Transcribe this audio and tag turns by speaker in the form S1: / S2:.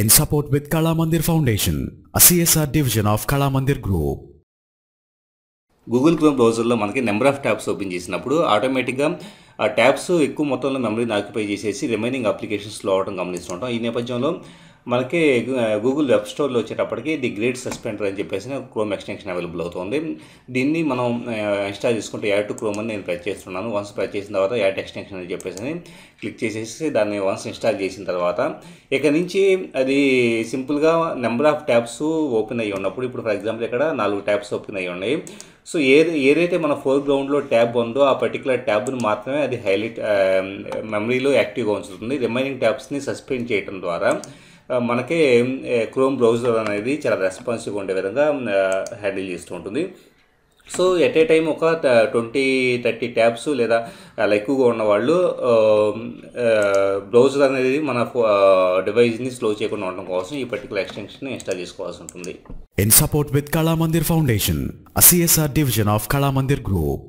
S1: in support with Kala Mandir Foundation, a CSR division of Kala Mandir Group.
S2: Google chrome బ్రౌజర్లో మనకి number of tabs open చేసినప్పుడు ఆటోమేటిక్గా ఆ tabs ఎక్కువ మొత్తంలో మెమరీని ఆక్యుపై చేసేసి రిమైనింగ్ అప్లికేషన్స్ స్లో అవడం గమనిస్తుంటాం. ఈ నేపథ్యంలో మనకి గూగుల్ వెబ్ స్టోర్లో వచ్చేటప్పటికి ది గ్రేట్ సస్పెండర్ అని చెప్పేసి క్రోమ్ ఎక్స్టెన్షన్ అవైలబుల్ అవుతుంది. దీన్ని మనం ఇన్స్టాల్ చేసుకుంటే యాడ్ టు క్రోమ్ అని నేను ప్రెస్ చేస్తున్నాను. వన్స్ ప్రెస్ చేసిన తర్వాత యాడ్ ఎక్స్టెన్షన్ అని చెప్పేసి క్లిక్ చేసేసి దాన్ని వన్స్ ఇన్స్టాల్ చేసిన తర్వాత ఇక నుంచి అది సింపుల్గా నెంబర్ ఆఫ్ ట్యాబ్స్ ఓపెన్ అయ్యి ఉన్నప్పుడు, ఇప్పుడు ఫర్ ఎగ్జాంపుల్ ఇక్కడ 4 ట్యాబ్స్ ఓపెన్ అయ్యి ఉన్నాయి. సో ఏదైతే మన ఫోర్గ్రౌండ్లో ట్యాబ్ ఉందో ఆ పర్టికులర్ ట్యాబ్ను మాత్రమే అది హైలైట్ మెమరీలో యాక్టివ్గా ఉంచుతుంది. రిమైనింగ్ ట్యాబ్స్ని సస్పెండ్ చేయడం ద్వారా మనకి క్రోమ్ బ్రౌజర్ అనేది చాలా రెస్పాన్సివ్గా ఉండే విధంగా హ్యాండిల్ చేస్తూ ఉంటుంది. సో ఎట్ ఏ టైం ఒక 20-30 ట్యాబ్స్ లేదా అలా ఎక్కువగా ఉన్నవాళ్ళు బ్రౌజర్ అనేది మన డివైస్ని స్లో చేయకుండా ఉండడం కోసం ఈ పర్టికులర్ ఎక్స్టెన్షన్ ఇన్స్టాల్ చేసుకోవాల్సి ఉంటుంది.
S1: In support with Kala Mandir Foundation, a CSR division of Kala Mandir Group.